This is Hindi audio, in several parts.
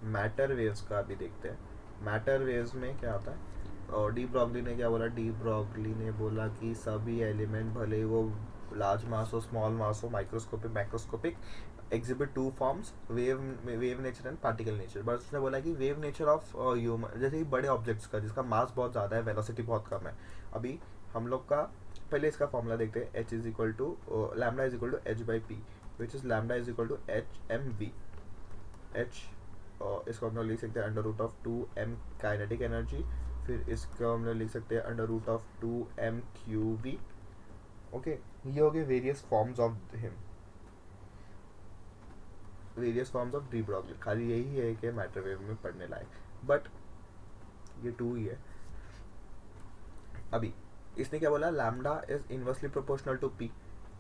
मैटर वेव्स का अभी देखते हैं। मैटर वेव्स में क्या होता है, और डी ब्रॉगली ने क्या बोला, डी ब्रॉगली ने बोला कि सभी एलिमेंट भले ही वो लार्ज मास हो, स्मॉल मास हो, microscopic macroscopic, exhibit two forms, wave nature and particle nature. बस उसने बोला कि वेव नेचर ऑफ ह्यूमन, जैसे कि बड़े ऑब्जेक्ट्स का जिसका मास बहुत ज़्यादा है, वेलोसिटी बहुत कम है। अभी हम लोग का पहले इसका फॉर्मूला देखते हैं, H is equal to lambda is equal to H by P, which is lambda is equal to H M V. H इसको हम लोग लिख सकते हैं under root of two M kinetic energy, फिर इसको हम लोग लिख सकते हैं under root of two M Q V. Okay, ये हो गए various forms of him, various forms of de Broglie. खाली यही है कि मैटर वेव में पढ़ने लायक, बट ये टू ही है। अभी इसने क्या बोला, lambda is inversely proportional to P,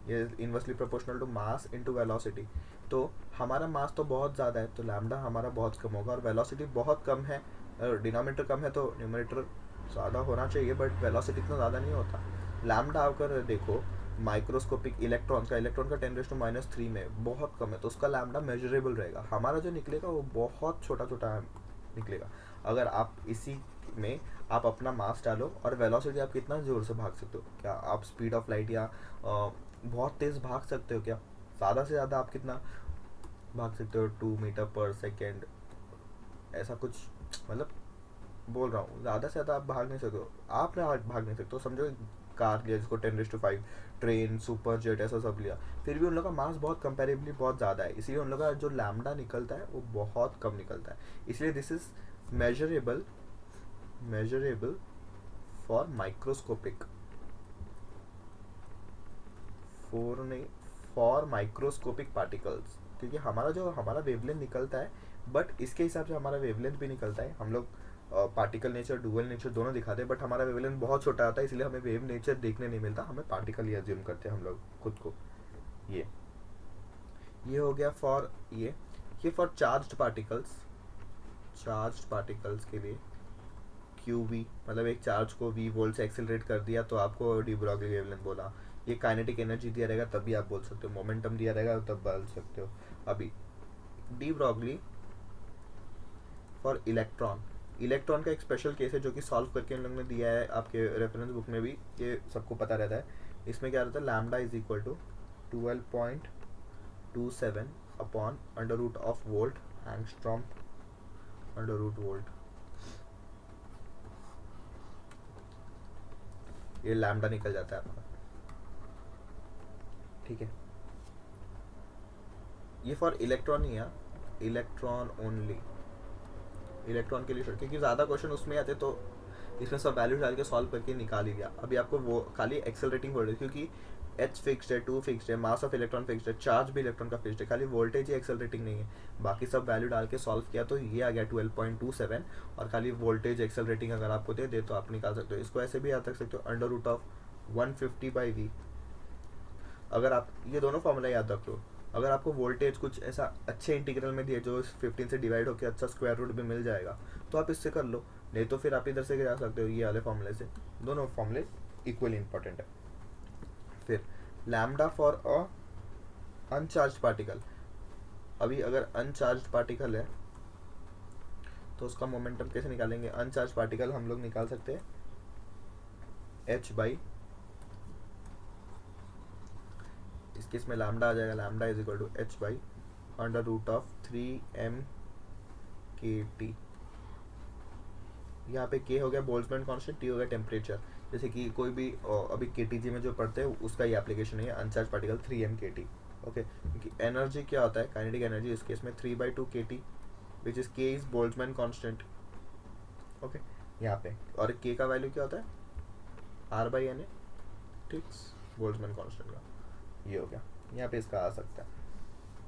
ये inversely proportional to mass into velocity. तो हमारा मास तो बहुत ज़्यादा है, तो लैम्डा हमारा बहुत कम होगा, और वेलोसिटी बहुत कम है, डिनोमिनेटर कम है तो न्यूमरेटर ज़्यादा होना चाहिए, बट वेलोसिटी इतना ज़्यादा नहीं होता। लैम्डा अगर देखो माइक्रोस्कोपिक इलेक्ट्रॉन का, इलेक्ट्रॉन का 10⁻³ में बहुत कम है, तो उसका लैम्डा मेजरेबल रहेगा। हमारा जो निकलेगा वो बहुत छोटा छोटा निकलेगा। अगर आप इसी में आप अपना मास डालो और वेलोसिटी आप कितना ज़ोर से भाग सकते हो, क्या आप स्पीड ऑफ लाइट या बहुत तेज़ भाग सकते हो क्या, ज़्यादा से ज़्यादा आप कितना भाग सकते हो, 2 मीटर पर सेकेंड, ऐसा कुछ, मतलब बोल रहा हूँ, ज़्यादा से ज़्यादा आप भाग नहीं सकते हो, आप ना भाग नहीं सकते हो। समझो कार लिया जिसको 10⁵, ट्रेन, सुपर जेट, ऐसा सब लिया, फिर भी उन लोग का मास बहुत कंपेरेबली बहुत ज़्यादा है, इसलिए उन लोग का जो लैम्डा निकलता है वो बहुत कम निकलता है। इसलिए this is measurable, measurable for microscopic, for नहीं, फॉर माइक्रोस्कोपिक पार्टिकल्स, क्योंकि हमारा जो हमारा वेवलेंथ निकलता है, बट इसके हिसाब से हमारा वेवलेंथ भी निकलता है। हम लोग पार्टिकल नेचर, डुअल नेचर दोनों दिखाते हैं, बट हमारा वेवलेंथ बहुत छोटा आता है, इसलिए हमें वेव नेचर देखने नहीं मिलता, हमें पार्टिकल ही अज्यूम करते हैं हम लोग खुद को। ये ये हो गया फॉर ये for charged particles, charged particles के लिए क्यू वी, मतलब एक चार्ज को वी वोल्ट से एक्सेलरेट कर दिया तो आपको डी ब्रॉगली वेवलेंथ बोला। ये काइनेटिक एनर्जी दिया रहेगा तभी आप बोल सकते हो, मोमेंटम दिया रहेगा तब बोल सकते हो। अभी de Broglie for electron, electron का एक स्पेशल केस है जो कि सॉल्व करके इन लोगों ने दिया है आपके रेफरेंस बुक में भी, ये सबको पता रहता है। इसमें क्या रहता है, lambda is equal to 12.27 upon under root of volt angstrom under root volt. ये लैम्डा निकल जाता है आपका, ठीक है। ये फॉर इलेक्ट्रॉन ही है, इलेक्ट्रॉन ओनली, इलेक्ट्रॉन के लिए short, क्योंकि ज़्यादा क्वेश्चन उसमें आते तो इसमें सब वैल्यू डाल के सॉल्व करके निकाल ही दिया। अभी आपको वो खाली एक्सेलरेटिंग वोल्टेज, क्योंकि एच फिक्स्ड है, टू फिक्स्ड है, मास ऑफ इलेक्ट्रॉन फिक्स्ड है, चार्ज भी इलेक्ट्रॉन का फिक्स्ड है, खाली वोल्टेज ही एक्सेलरेटिंग नहीं है। बाकी सब वैल्यू डाल के सॉल्व किया तो ये आ गया 12.27, और खाली वोल्टेज एक्सेलरेटिंग अगर आपको दे तो आप निकाल सकते हो। इसको ऐसे भी याद रख सकते हो, अंडर रूट ऑफ 150/V। अगर आप ये दोनों फॉर्मूला याद रख लो, अगर आपको वोल्टेज कुछ ऐसा अच्छे इंटीग्रल में दिए जो 15 से डिवाइड होकर अच्छा स्क्वायर रूट भी मिल जाएगा तो आप इससे कर लो, नहीं तो फिर आप इधर से जा सकते हो ये वाले फॉर्मूले से। दोनों फॉर्मूले इक्वली इंपॉर्टेंट है। फिर लैम्डा फॉर अ अनचार्ज पार्टिकल, अभी अगर अनचार्ज पार्टिकल है तो उसका मोमेंटम कैसे निकालेंगे, अनचार्ज पार्टिकल हम लोग निकाल सकते हैं एच बाई, इस केस में लैम्डा आ जाएगा, lambda is equal to H by under root of 3m/kT। यहाँ पे के हो गया बोल्ट्जमैन कांस्टेंट, टी हो गया टेम्परेचर। जैसे कि कोई भी अभी के में जो पढ़ते हैं उसका ये एप्लीकेशन है, अनचार्ज पार्टिकल 3m/kT। ओके, क्योंकि एनर्जी क्या होता है, काइनेटिक एनर्जी इस केस में 3/2 kT, विच इज के इज बोल्ट्जमैन कांस्टेंट। ओके, यहाँ पे और के का वैल्यू क्या होता है, R/Na, ठीक, बोल्ट्जमैन कांस्टेंट का ये हो गया। यहाँ पे इसका आ सकता है,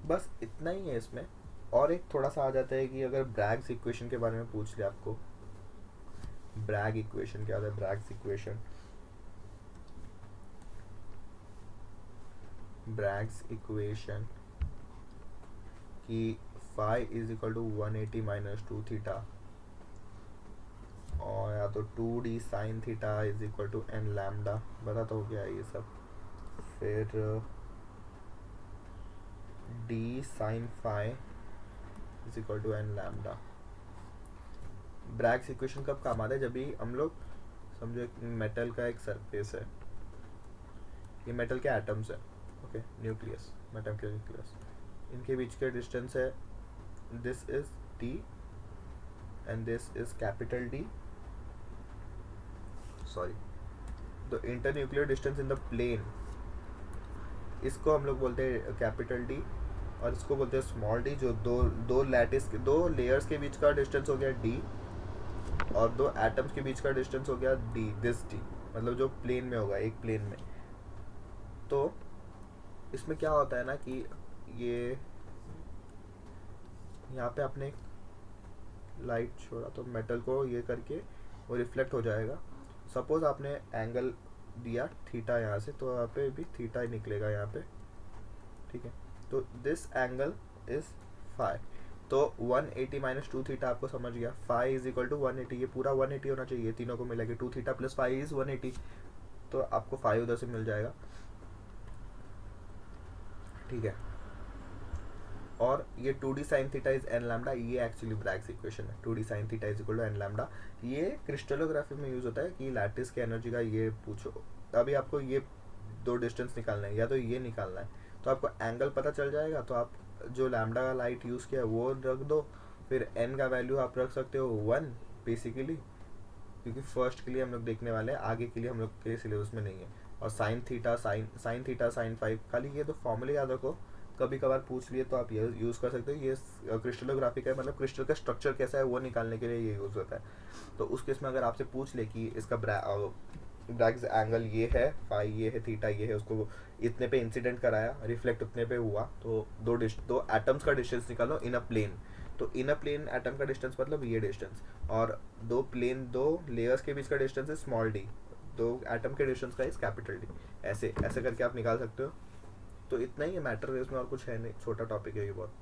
बस इतना ही है इसमें। और एक थोड़ा सा आ जाता है कि अगर ब्रैग्स इक्वेशन के बारे में पूछ लिया आपको, ब्रैग इक्वेशन क्या होता है, ब्रैग्स इक्वेशन, ब्रैग्स इक्वेशन कि phi is equal to 180 - 2 theta, और या तो 2d sine theta is equal to n lambda, बता तो हो गया ये सब। फिर d sine phi is equal to N lambda. Bragg's equation कब काम आता है? जब भी हम लोग समझो एक मेटल का एक सरफेस है, ये मेटल के एटम्स है, ओके, न्यूक्लियस, मेटल के न्यूक्लियस, इनके बीच के डिस्टेंस है, this is T and this is capital D, sorry, the internuclear distance in the plane, इसको हम लोग बोलते हैं कैपिटल डी, और इसको बोलते हैं स्मॉल डी। जो दो दो लैटिस के दो लेयर्स के बीच का डिस्टेंस हो गया डी, और दो एटम्स के बीच का डिस्टेंस हो गया डी, दिस डी, मतलब जो प्लेन में होगा, एक प्लेन में। तो इसमें क्या होता है ना कि ये यहाँ पे आपने लाइट छोड़ा तो मेटल को ये करके वो रिफ्लेक्ट हो जाएगा। सपोज आपने एंगल दिया थीटा यहाँ से, तो यहाँ पे भी थीटा ही निकलेगा यहाँ पे, ठीक है। तो दिस एंगल इज फाई, तो 180 माइनस 2 थीटा आपको समझ गया, फाई इज इक्वल टू 180, ये पूरा 180 होना चाहिए, तीनों को मिला के 2 थीटा प्लस फाई इज 180, तो आपको फाई उधर से मिल जाएगा, ठीक है। और ये 2d sine theta is N lambda, ये एक्चुअली ब्रैग्स इक्वेशन है, 2d sine theta is equal to N lambda. ये क्रिस्टलोग्राफी में यूज होता है कि लैटिस की एनर्जी का ये पूछो, अभी आपको ये दो डिस्टेंस निकालना है या तो ये निकालना है, तो आपको एंगल पता चल जाएगा, तो आप जो लैम्डा का लाइट यूज़ किया वो रख दो, फिर एन का वैल्यू आप रख सकते हो 1 बेसिकली, क्योंकि फर्स्ट के लिए हम लोग देखने वाले हैं, आगे के लिए हम लोग के सिलेबस में नहीं है। और साइन थीटा साइन 5, खाली ये तो फॉर्मूले याद रखो, कभी कभार पूछ लिए तो आप ये यूज़ कर सकते हो। ये क्रिस्टलोग्राफी का मतलब क्रिस्टल का स्ट्रक्चर कैसा है वो निकालने के लिए ये यूज़ होता है। तो उस केस में अगर आपसे पूछ ले कि इसका ब्रैग्स एंगल ये है, फाई ये है, थीटा ये है, उसको इतने पे इंसिडेंट कराया, रिफ्लेक्ट उतने पे हुआ, तो दो एटम्स का डिस्टेंस निकालो इन अ प्लेन, तो इन अ प्लेन एटम का डिस्टेंस मतलब ये डिस्टेंस, और दो लेयर्स के बीच का डिस्टेंस है स्मॉल डी, दो एटम के डिस्टेंस का इज कैपिटल डी, ऐसे ऐसे करके आप निकाल सकते हो। तो इतना ही है मैटर, इसमें और कुछ है नहीं, छोटा टॉपिक है ये बहुत।